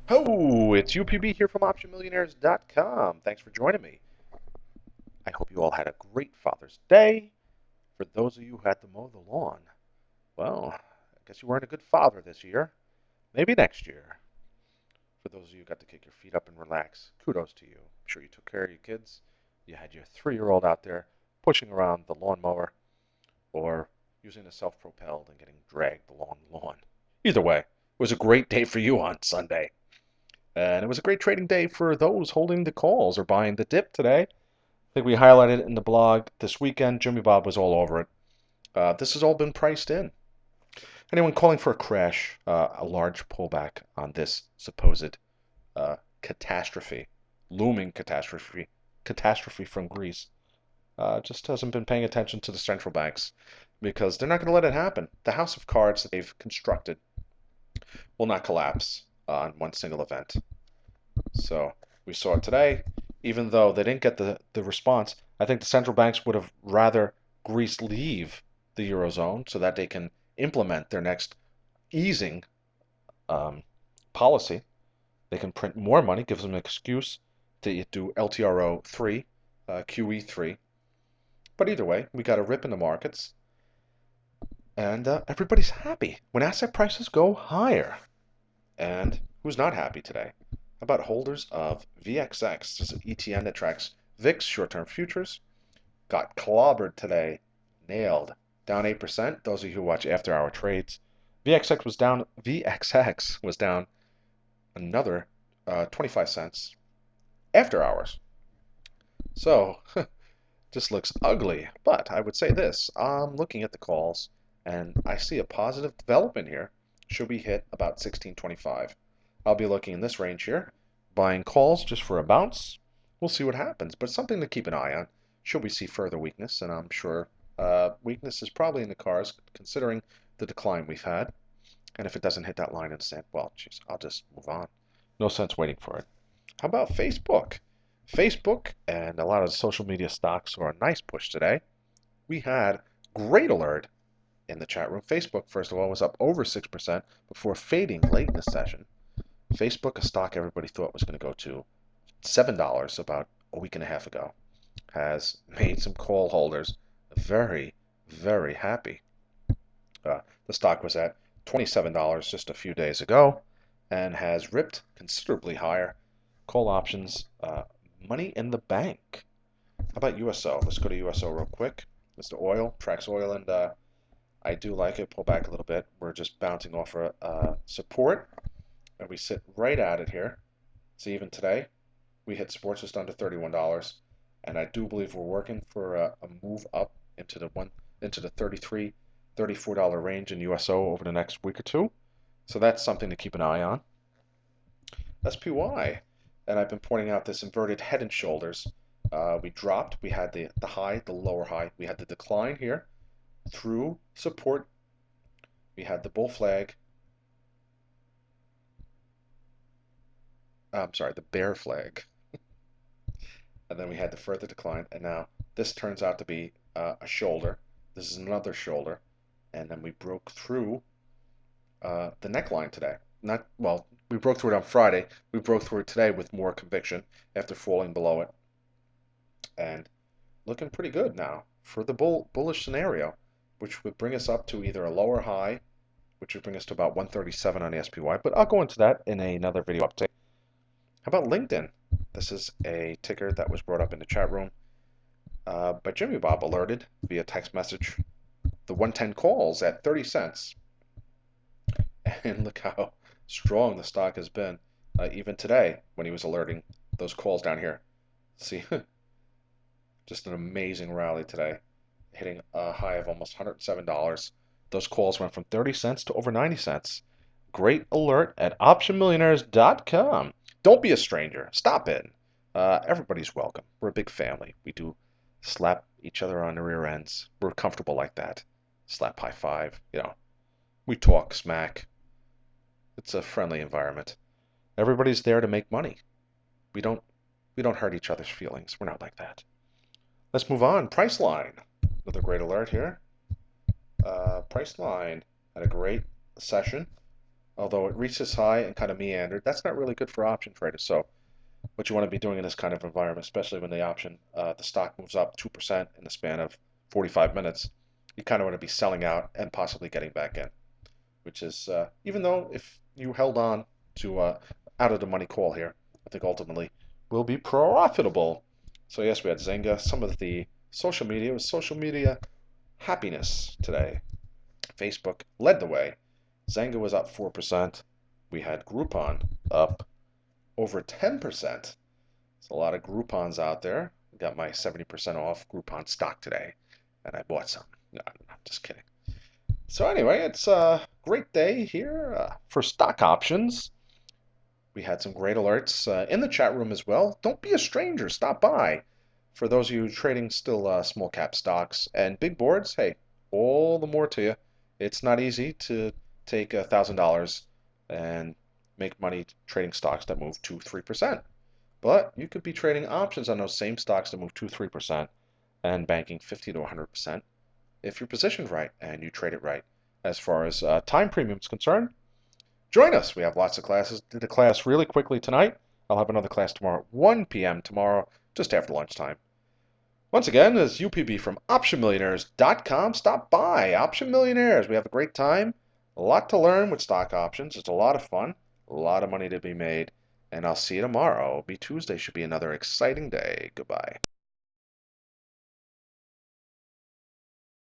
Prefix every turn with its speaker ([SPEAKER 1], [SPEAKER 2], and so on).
[SPEAKER 1] Ho, it's UPB here from OptionMillionaires.com. Thanks for joining me. I hope you all had a great Father's Day. For those of you who had to mow the lawn, well, I guess you weren't a good father this year. Maybe next year. For those of you who got to kick your feet up and relax, kudos to you. I'm sure you took care of your kids. You had your 3-year-old out there pushing around the lawnmower or using a self-propelled and getting dragged along the lawn. Either way, it was a great day for you on Sunday. And it was a great trading day for those holding the calls or buying the dip today. I think we highlighted it in the blog this weekend. Jimmy Bob was all over it. This has all been priced in. Anyone calling for a crash, a large pullback on this supposed catastrophe, looming catastrophe from Greece, just hasn't been paying attention to the central banks because they're not going to let it happen. The house of cards that they've constructed will not collapse on one single event. So we saw it today. Even though they didn't get the response, I think the central banks would have rather Greece leave the Eurozone so that they can implement their next easing um, policy. They can print more money, gives them an excuse to do LTRO 3, QE 3. But either way, we got a rip in the markets, and everybody's happy when asset prices go higher. And who's not happy today? How about holders of VXX? This is an ETN that tracks VIX short-term futures. Got clobbered today, nailed, down 8%. Those of you who watch after-hour trades, VXX was down another 25 cents after hours. So just looks ugly. But I would say this: I'm looking at the calls, and I see a positive development here. Should we hit about 1625? I'll be looking in this range here, buying calls just for a bounce. We'll see what happens, but something to keep an eye on. Should we see further weakness, and I'm sure weakness is probably in the cards considering the decline we've had. And if it doesn't hit that line in the sand, well, geez, I'll just move on. No sense waiting for it. How about Facebook? Facebook and a lot of social media stocks saw a nice push today. We had great alert in the chat room. Facebook, first of all, was up over 6% before fading late in the session. Facebook, a stock everybody thought was going to go to $7 about a week and a half ago, has made some call holders very, very happy. The stock was at $27 just a few days ago and has ripped considerably higher. Call options, money in the bank. How about USO? Let's go to USO real quick. It's the oil, tracks oil, and I do like it. Pull back a little bit. We're just bouncing off a support, and we sit right at it here. So even today, we hit support just under $31, and I do believe we're working for a move up into the $33, $34 range in USO over the next week or two. So that's something to keep an eye on. SPY, and I've been pointing out this inverted head and shoulders. We dropped. We had the high, the lower high. We had the decline here through support. We had the bull flag. I'm sorry, the bear flag. And then we had the further decline. And now this turns out to be a shoulder. This is another shoulder. And then we broke through the neckline today. Not well, we broke through it on Friday. We broke through it today with more conviction after falling below it. And looking pretty good now for the bullish scenario, which would bring us up to either a lower high, which would bring us to about 137 on the SPY, but I'll go into that in another video update. How about LinkedIn? This is a ticker that was brought up in the chat room by Jimmy Bob, alerted via text message. The 110 calls at 30 cents. And look how strong the stock has been even today when he was alerting those calls down here. See, just an amazing rally today, hitting a high of almost $107. Those calls went from 30 cents to over 90 cents. Great alert at optionmillionaires.com. Don't be a stranger. Stop in. Everybody's welcome. We're a big family. We do slap each other on the rear ends. We're comfortable like that. Slap high five. We talk smack. It's a friendly environment. Everybody's there to make money. We don't hurt each other's feelings. We're not like that. Let's move on. Priceline. Another great alert here. Priceline had a great session. although it reached its high and kind of meandered. That's not really good for option traders. So what you want to be doing in this kind of environment, especially when the stock moves up 2% in the span of 45 minutes, you kind of want to be selling out and possibly getting back in, which is, even though if you held on to out of the money call here, I think ultimately will be profitable. So yes, we had Zynga. Some of the social media was social media happiness today. Facebook led the way. Zynga was up 4%. We had Groupon up over 10%. There's a lot of Groupons out there. Got my 70% off Groupon stock today, and I bought some. No, I'm just kidding. So anyway, it's a great day here for stock options. We had some great alerts in the chat room as well. Don't be a stranger. Stop by. For those of you trading still small cap stocks and big boards, hey, all the more to you. It's not easy to take $1,000 and make money trading stocks that move 2, 3%. But you could be trading options on those same stocks that move 2, 3% and banking 50 to 100% if you're positioned right and you trade it right. As far as time premium is concerned, join us. We have lots of classes. Did a class really quickly tonight. I'll have another class tomorrow at 1 p.m. tomorrow, just after lunchtime. Once again, this is UPB from OptionMillionaires.com. Stop by Option Millionaires. We have a great time. A lot to learn with stock options. It's a lot of fun. A lot of money to be made. And I'll see you tomorrow. It'll be Tuesday. Should be another exciting day. Goodbye.